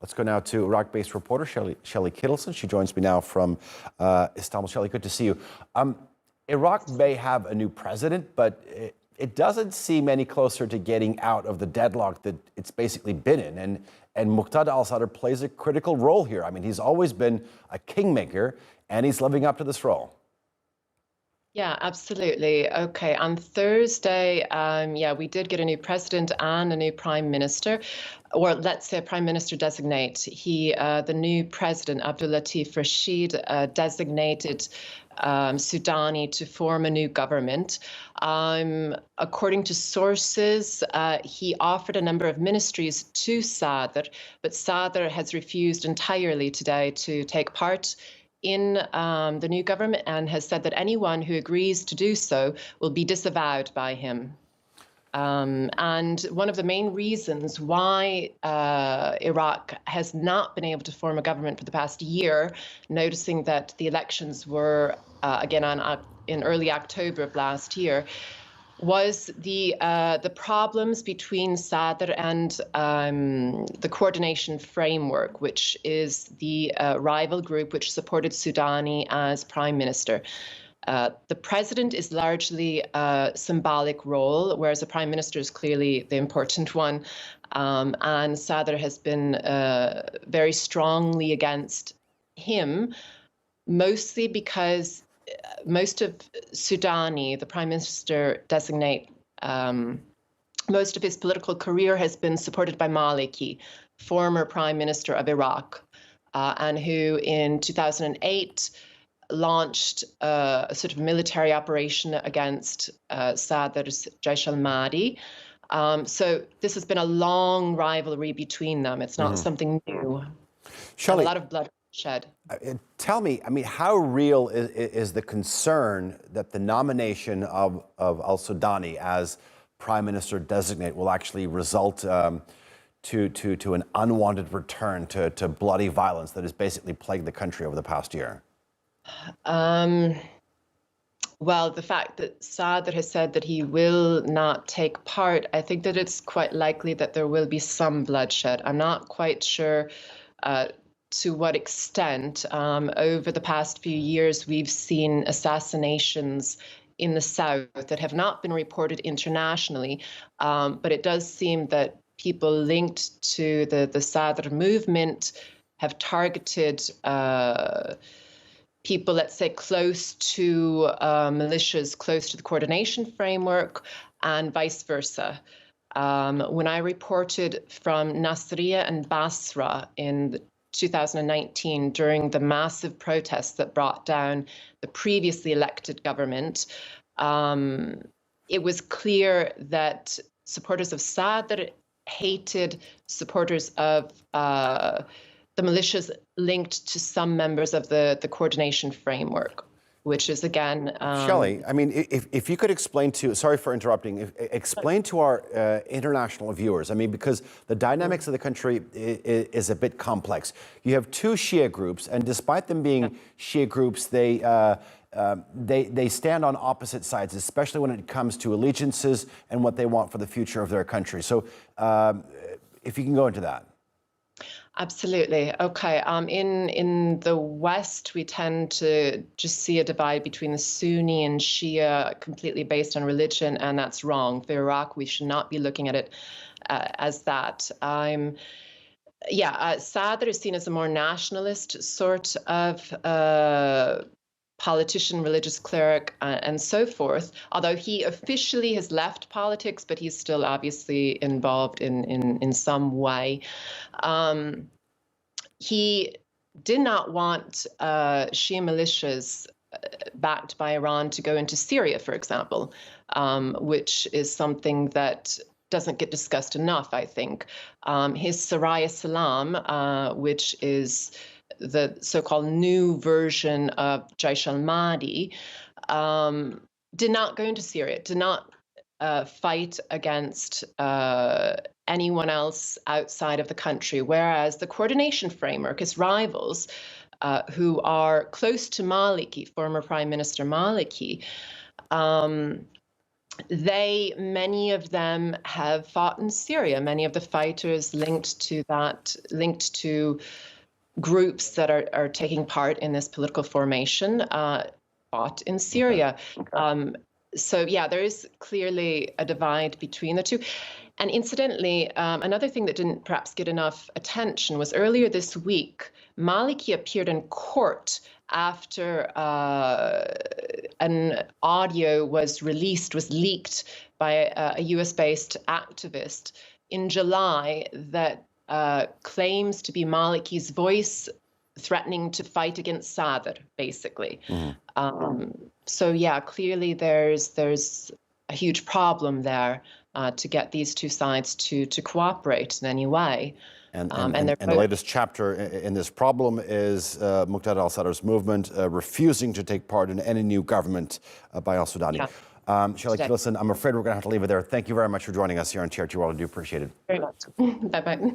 Let's go now to Iraq-based reporter Shelly Kittleson. She joins me now from Istanbul. Shelly, good to see you. Iraq may have a new president, but it doesn't seem any closer to getting out of the deadlock that it's basically been in. And Muqtada Al-Sadr plays a critical role here. I mean, he's always been a kingmaker, and he's living up to this role. Yeah, absolutely. Okay, on Thursday, we did get a new president and a new prime minister, or let's say prime minister-designate. The new president, Abdul Latif Rashid, designated Sudani to form a new government. According to sources, he offered a number of ministries to Sadr, but Sadr has refused entirely today to take part in the new government and has said that anyone who agrees to do so will be disavowed by him. And one of the main reasons why Iraq has not been able to form a government for the past year, noticing that the elections were again in early October of last year, was the problems between Sadr and the coordination framework, which is the rival group which supported Sudani as prime minister. The president is largely a symbolic role, whereas the prime minister is clearly the important one. And Sadr has been very strongly against him, mostly because most of Sudani, the prime minister designate, most of his political career has been supported by Maliki, former prime minister of Iraq, and who in 2008 launched a sort of military operation against Sadr's Jaish al-Mahdi. So this has been a long rivalry between them. It's not something new. Shelly, a lot of blood shed. Tell me, I mean, how real is the concern that the nomination of al-Sudani as prime minister designate will actually result to an unwanted return to bloody violence that has basically plagued the country over the past year? Well, the fact that Sadr has said that he will not take part, I think that it's quite likely that there will be some bloodshed. I'm not quite sure to what extent. Over the past few years, we've seen assassinations in the south that have not been reported internationally, but it does seem that people linked to the Sadr movement have targeted people, let's say, close to militias, close to the coordination framework, and vice versa. When I reported from Nasiriyah and Basra in 2019 during the massive protests that brought down the previously elected government, it was clear that supporters of Sadr hated supporters of the militias linked to some members of the coordination framework, which is again... Shelly, I mean, if you could explain to, sorry for interrupting, explain to our international viewers, I mean, because the dynamics of the country is a bit complex. You have two Shia groups, and despite them being Shia groups, they stand on opposite sides, especially when it comes to allegiances and what they want for the future of their country. So if you can go into that. Absolutely. Okay. In the West, we tend to just see a divide between the Sunni and Shia completely based on religion, and that's wrong. For Iraq, we should not be looking at it as that. Sadr is seen as a more nationalist sort of politician, religious cleric, and so forth, although he officially has left politics, but he's still obviously involved in some way. He did not want Shia militias backed by Iran to go into Syria, for example, which is something that doesn't get discussed enough, I think. His Saraya Salam, which is the so-called new version of Jaish al-Mahdi, did not go into Syria, did not fight against anyone else outside of the country, whereas the coordination framework, his rivals, who are close to Maliki, former Prime Minister Maliki, many of them have fought in Syria. Many of the fighters linked to groups that are taking part in this political formation fought in Syria. So yeah, there is clearly a divide between the two. And incidentally, another thing that didn't perhaps get enough attention was earlier this week, Maliki appeared in court after an audio was leaked by a US-based activist in July that claims to be Maliki's voice threatening to fight against Sadr, basically. So yeah, clearly there's a huge problem there to get these two sides to cooperate in any way. And the latest chapter in this problem is Muqtada Al-Sadr's movement refusing to take part in any new government by al-Sudani. Yeah. Shelly Kittleson, I'm afraid we're going to have to leave it there. Thank you very much for joining us here on TRT World. I do appreciate it. Very much. Bye-bye.